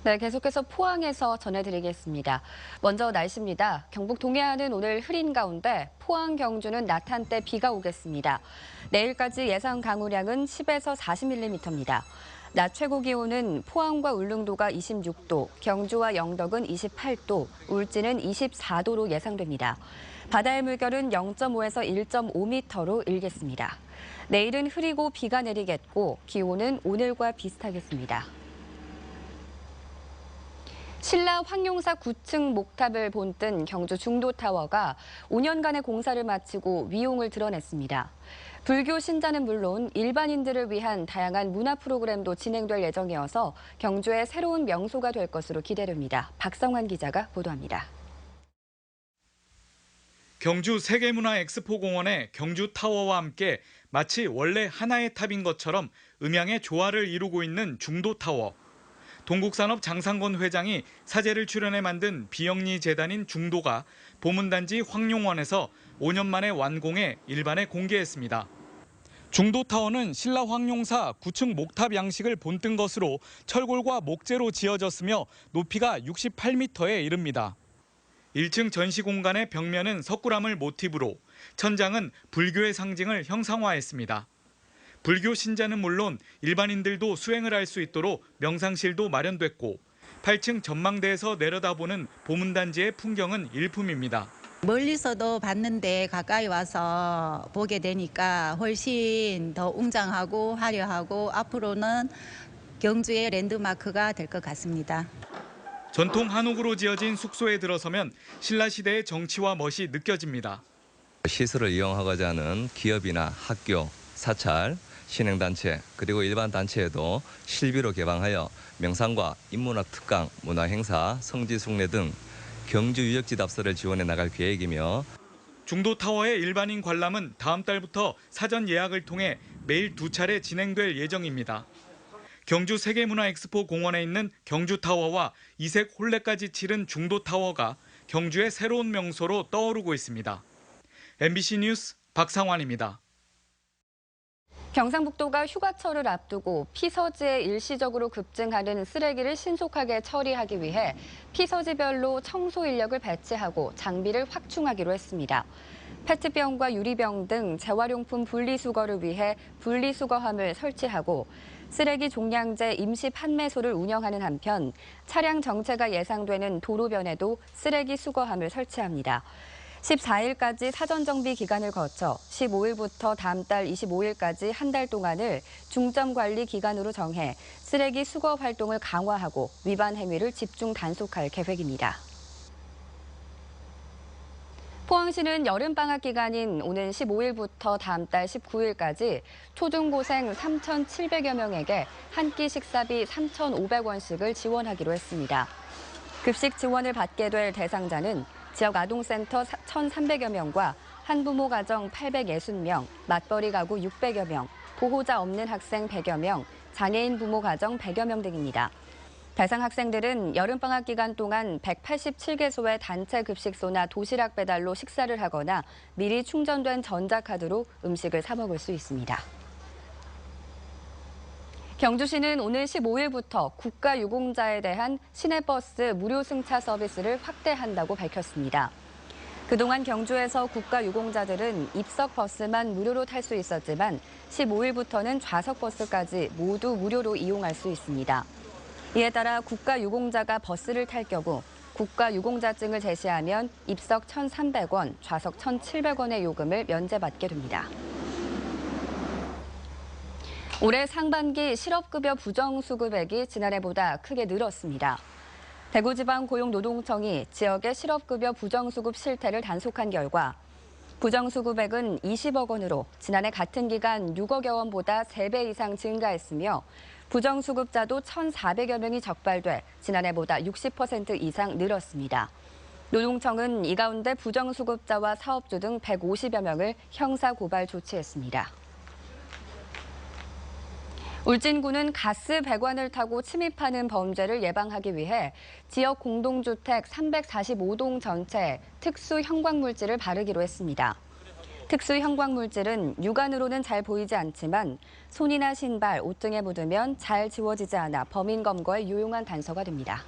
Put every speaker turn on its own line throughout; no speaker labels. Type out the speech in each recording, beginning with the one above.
네, 계속해서 포항에서 전해드리겠습니다. 먼저 날씨입니다. 경북 동해안은 오늘 흐린 가운데 포항, 경주는 낮 한때 비가 오겠습니다. 내일까지 예상 강우량은 10에서 40mm입니다. 낮 최고 기온은 포항과 울릉도가 26도, 경주와 영덕은 28도, 울진은 24도로 예상됩니다. 바다의 물결은 0.5에서 1.5m로 일겠습니다. 내일은 흐리고 비가 내리겠고 기온은 오늘과 비슷하겠습니다. 신라 황룡사 9층 목탑을 본뜬 경주 중도타워가 5년간의 공사를 마치고 위용을 드러냈습니다. 불교 신자는 물론 일반인들을 위한 다양한 문화 프로그램도 진행될 예정이어서 경주의 새로운 명소가 될 것으로 기대됩니다. 박성환 기자가 보도합니다.
경주 세계문화 엑스포 공원의 경주 타워와 함께 마치 원래 하나의 탑인 것처럼 음양의 조화를 이루고 있는 중도타워. 동국산업 장상건 회장이 사제를 출연해 만든 비영리 재단인 중도가 보문단지 황룡원에서 5년 만에 완공해 일반에 공개했습니다. 중도타워는 신라 황룡사 9층 목탑 양식을 본뜬 것으로 철골과 목재로 지어졌으며 높이가 68m에 이릅니다. 1층 전시 공간의 벽면은 석굴암을 모티브로, 천장은 불교의 상징을 형상화했습니다. 불교 신자는 물론 일반인들도 수행을 할 수 있도록 명상실도 마련됐고 8층 전망대에서 내려다보는 보문단지의 풍경은 일품입니다.
멀리서도 봤는데 가까이 와서 보게 되니까 훨씬 더 웅장하고 화려하고 앞으로는 경주의 랜드마크가 될 것 같습니다.
전통 한옥으로 지어진 숙소에 들어서면 신라시대의 정치와 멋이 느껴집니다.
시설을 이용하고자 하는 기업이나 학교, 사찰, 신행단체 그리고 일반 단체에도 실비로 개방하여 명상과 인문학 특강, 문화행사, 성지순례 등 경주 유적지 답사를 지원해 나갈 계획이며
중도타워의 일반인 관람은 다음 달부터 사전 예약을 통해 매일 2차례 진행될 예정입니다. 경주 세계문화엑스포 공원에 있는 경주타워와 이색 홀레까지 치른 중도타워가 경주의 새로운 명소로 떠오르고 있습니다. MBC 뉴스 박상환입니다.
경상북도가 휴가철을 앞두고 피서지에 일시적으로 급증하는 쓰레기를 신속하게 처리하기 위해 피서지별로 청소 인력을 배치하고 장비를 확충하기로 했습니다. 페트병과 유리병 등 재활용품 분리수거를 위해 분리수거함을 설치하고 쓰레기 종량제 임시 판매소를 운영하는 한편 차량 정체가 예상되는 도로변에도 쓰레기 수거함을 설치합니다. 14일까지 사전정비 기간을 거쳐 15일부터 다음 달 25일까지 한 달 동안을 중점관리 기간으로 정해 쓰레기 수거 활동을 강화하고 위반 행위를 집중 단속할 계획입니다. 포항시는 여름방학 기간인 오는 15일부터 다음 달 19일까지 초중고생 3,700여 명에게 한 끼 식사비 3,500원씩을 지원하기로 했습니다. 급식 지원을 받게 될 대상자는 지역 아동센터 1,300여 명과 한부모 가정 860명, 맞벌이 가구 600여 명, 보호자 없는 학생 100여 명, 장애인 부모 가정 100여 명 등입니다. 대상 학생들은 여름방학 기간 동안 187개소의 단체 급식소나 도시락 배달로 식사를 하거나 미리 충전된 전자카드로 음식을 사 먹을 수 있습니다. 경주시는 오늘 15일부터 국가유공자에 대한 시내버스 무료 승차 서비스를 확대한다고 밝혔습니다. 그동안 경주에서 국가유공자들은 입석버스만 무료로 탈 수 있었지만 15일부터는 좌석버스까지 모두 무료로 이용할 수 있습니다. 이에 따라 국가유공자가 버스를 탈 경우 국가유공자증을 제시하면 입석 1,300원, 좌석 1,700원의 요금을 면제받게 됩니다. 올해 상반기 실업급여 부정수급액이 지난해보다 크게 늘었습니다. 대구지방고용노동청이 지역의 실업급여 부정수급 실태를 단속한 결과 부정수급액은 20억 원으로 지난해 같은 기간 6억여 원보다 3배 이상 증가했으며 부정수급자도 1,400여 명이 적발돼 지난해보다 60% 이상 늘었습니다. 노동청은 이 가운데 부정수급자와 사업주 등 150여 명을 형사고발 조치했습니다. 울진군은 가스 배관을 타고 침입하는 범죄를 예방하기 위해 지역 공동주택 345동 전체에 특수 형광물질을 바르기로 했습니다. 특수 형광물질은 육안으로는 잘 보이지 않지만 손이나 신발, 옷 등에 묻으면 잘 지워지지 않아 범인 검거에 유용한 단서가 됩니다.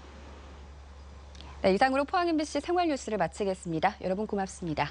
네, 이상으로 포항 MBC 생활 뉴스를 마치겠습니다. 여러분 고맙습니다.